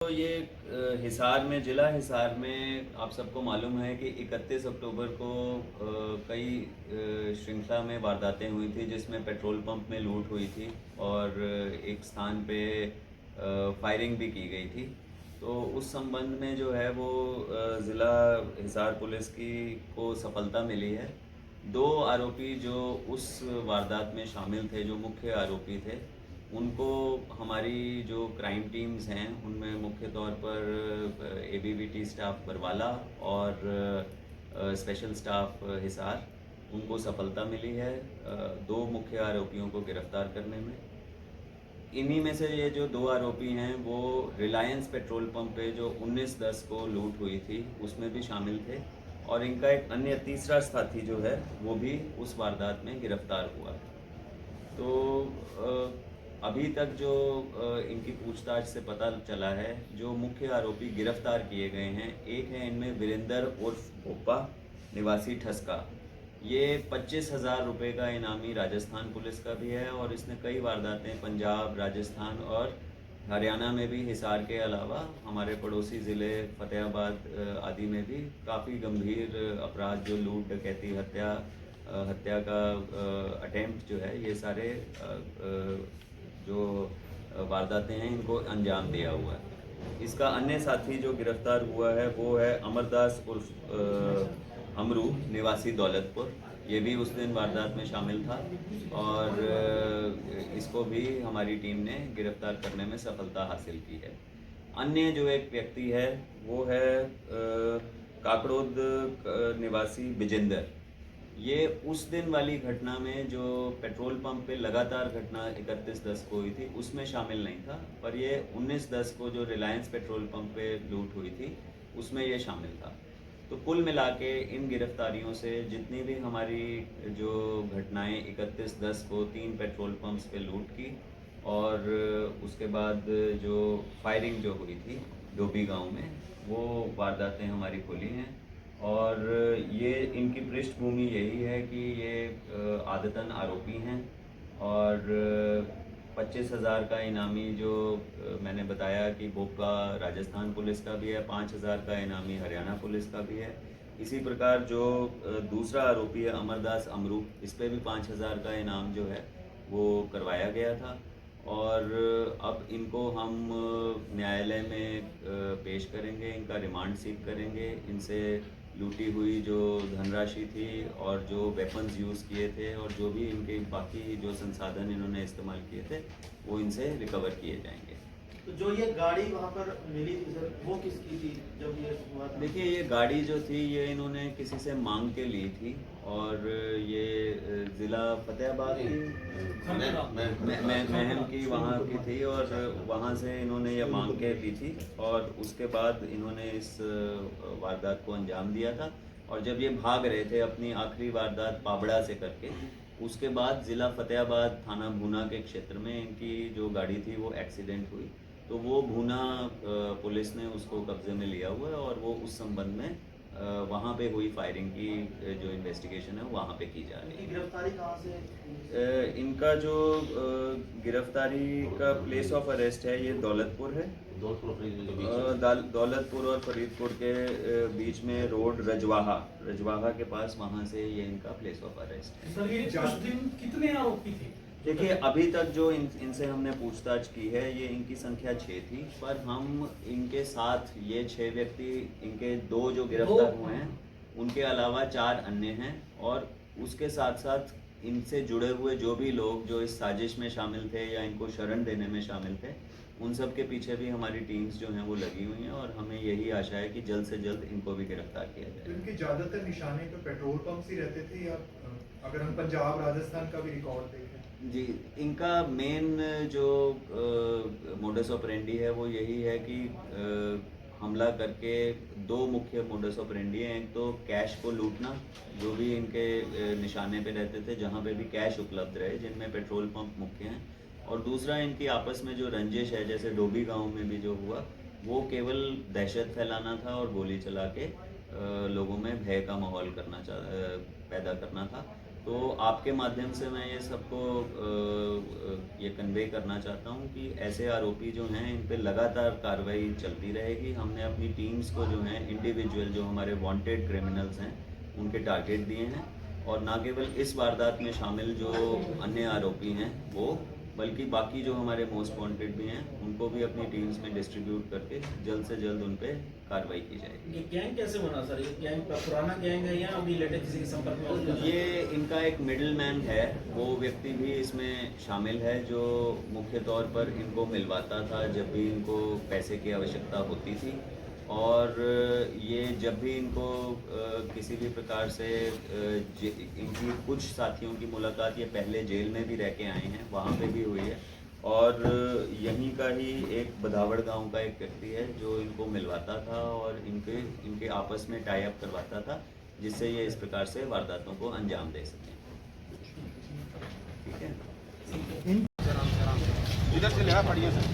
तो ये हिसार में, जिला हिसार में आप सबको मालूम है कि 31 अक्टूबर को कई श्रृंखला में वारदातें हुई थी, जिसमें पेट्रोल पंप में लूट हुई थी और एक स्थान पे फायरिंग भी की गई थी। तो उस संबंध में जो है वो ज़िला हिसार पुलिस की को सफलता मिली है। 2 आरोपी जो उस वारदात में शामिल थे, जो मुख्य आरोपी थे, उनको हमारी जो क्राइम टीम्स हैं उनमें मुख्य तौर पर एबीवीटी स्टाफ बरवाला और स्पेशल स्टाफ हिसार, उनको सफलता मिली है 2 मुख्य आरोपियों को गिरफ्तार करने में। इन्हीं में से ये जो 2 आरोपी हैं वो रिलायंस पेट्रोल पंप पे जो 19/10 को लूट हुई थी उसमें भी शामिल थे, और इनका एक अन्य तीसरा साथी जो है वो भी उस वारदात में गिरफ्तार हुआ है। तो अभी तक जो इनकी पूछताछ से पता चला है, जो मुख्य आरोपी गिरफ्तार किए गए हैं, एक है इनमें वीरेंद्र उर्फ भोपा निवासी ठसका। ये 25,000 रुपये का इनामी राजस्थान पुलिस का भी है, और इसने कई वारदातें पंजाब, राजस्थान और हरियाणा में भी, हिसार के अलावा हमारे पड़ोसी ज़िले फतेहाबाद आदि में भी काफ़ी गंभीर अपराध, जो लूट, डकैती, हत्या का अटेम्प्ट जो है, ये सारे जो वारदातें हैं इनको अंजाम दिया हुआ है। इसका अन्य साथी जो गिरफ्तार हुआ है वो है अमरदास उर्फ अमरू निवासी दौलतपुर। ये भी उस दिन वारदात में शामिल था, और इसको भी हमारी टीम ने गिरफ्तार करने में सफलता हासिल की है। अन्य जो एक व्यक्ति है वो है काकड़ोद निवासी बिजेंदर। ये उस दिन वाली घटना में, जो पेट्रोल पंप पे लगातार घटना 31/10 को हुई थी, उसमें शामिल नहीं था, पर ये 19/10 को जो रिलायंस पेट्रोल पंप पे लूट हुई थी उसमें ये शामिल था। तो कुल मिला के इन गिरफ्तारियों से जितनी भी हमारी जो घटनाएं 31/10 को 3 पेट्रोल पंप्स पे लूट की, और उसके बाद जो फायरिंग जो हुई थी डोबी गांव में, वो वारदातें हमारी खुली हैं। और ये इनकी पृष्ठभूमि यही है कि ये आदतन आरोपी हैं, और 25,000 का इनामी जो मैंने बताया कि भोपा राजस्थान पुलिस का भी है, 5,000 का इनामी हरियाणा पुलिस का भी है। इसी प्रकार जो दूसरा आरोपी है अमरदास अमरू, इस पे भी 5,000 का इनाम जो है वो करवाया गया था। और अब इनको हम न्यायालय में पेश करेंगे, इनका रिमांड सीख करेंगे। इनसे लूटी हुई जो धनराशि थी और जो वेपन्स यूज़ किए थे और जो भी इनके बाकी जो संसाधन इन्होंने इस्तेमाल किए थे, वो इनसे रिकवर किए जाएंगे। तो जो ये गाड़ी वहाँ पर मिली थी सर, वो किसकी थी जब ये हुआ था? देखिए, ये गाड़ी जो थी ये इन्होंने किसी से मांग के ली थी, और ये ज़िला फतेहाबाद की महम की वहाँ की थी, और वहाँ से इन्होंने ये मांग के ली थी, और उसके बाद इन्होंने इस वारदात को अंजाम दिया था। और जब ये भाग रहे थे अपनी आखिरी वारदात पाबड़ा से करके, उसके बाद ज़िला फतेहाबाद थाना भूना के क्षेत्र में इनकी जो गाड़ी थी वो एक्सीडेंट हुई। तो वो भूना पुलिस ने उसको कब्जे में लिया हुआ है, और वो उस संबंध में वहाँ पे हुई फायरिंग की जो इन्वेस्टिगेशन है वहाँ पे की जा रही इनकी गिरफ्तारी कहाँ से? इनका जो गिरफ्तारी का प्लेस ऑफ अरेस्ट है ये दौलतपुर है। दौलतपुर और फरीदपुर के बीच में रोड रजवाहा के पास, वहाँ से ये इनका प्लेस ऑफ अरेस्ट है। सर, ये उस दिन कितने आरोपी थे? देखिए, अभी तक जो इनसे हमने पूछताछ की है, ये इनकी संख्या 6 थी, पर हम इनके साथ ये 6 व्यक्ति, इनके 2 जो गिरफ्तार हुए हैं उनके अलावा 4 अन्य हैं, और उसके साथ साथ इनसे जुड़े हुए जो भी लोग जो इस साजिश में शामिल थे या इनको शरण देने में शामिल थे, उन सब के पीछे भी हमारी टीम्स जो हैं वो लगी हुई हैं, और हमें यही आशा है कि जल्द से जल्द इनको भी गिरफ्तार किया जाए। तो इनके ज़्यादातर निशाने तो पेट्रोल पंप ही रहते थे, या अगर हम पंजाब राजस्थान का भी रिकॉर्ड देखें? जी, इनका मेन जो मोडस ऑपरेंडी है वो यही है कि हमला करके 2 मुख्य मोडस ऑपरेंडी हैं। एक तो कैश को लूटना, जो भी इनके निशाने पे रहते थे, जहाँ पे भी कैश उपलब्ध रहे, जिनमें पेट्रोल पंप मुख्य हैं, और दूसरा इनकी आपस में जो रंजिश है, जैसे डोबी गांव में भी जो हुआ, वो केवल दहशत फैलाना था और गोली चला के लोगों में भय का माहौल पैदा करना था। तो तो आपके माध्यम से मैं ये सबको ये कन्वे करना चाहता हूँ कि ऐसे आरोपी जो हैं इन पे लगातार कार्रवाई चलती रहेगी। हमने अपनी टीम्स को जो हैं इंडिविजुअल जो हमारे वांटेड क्रिमिनल्स हैं उनके टारगेट दिए हैं, और ना केवल इस वारदात में शामिल जो अन्य आरोपी हैं वो, बल्कि बाकी जो हमारे मोस्ट वांटेड भी हैं उनको भी अपनी टीम्स में डिस्ट्रीब्यूट करके जल्द से जल्द उन पे कार्रवाई की जाएगी। ये गैंग कैसे बना सर? ये गैंग पुराना गैंग है या अभी लेटेस्ट किसी के संपर्क में हो? ये इनका एक मिडिल मैन है, वो व्यक्ति भी इसमें शामिल है जो मुख्य तौर पर इनको मिलवाता था जब भी इनको पैसे की आवश्यकता होती थी, और ये जब भी इनको किसी भी प्रकार से इनकी कुछ साथियों की मुलाकात ये पहले जेल में भी रह के आए हैं, वहाँ पे भी हुई है, और यहीं का ही एक बधावड़ गांव का एक व्यक्ति है जो इनको मिलवाता था और इनके आपस में टाई अप करवाता था, जिससे ये इस प्रकार से वारदातों को अंजाम दे सकें। ठीक है, इधर से ले पड़िए सर।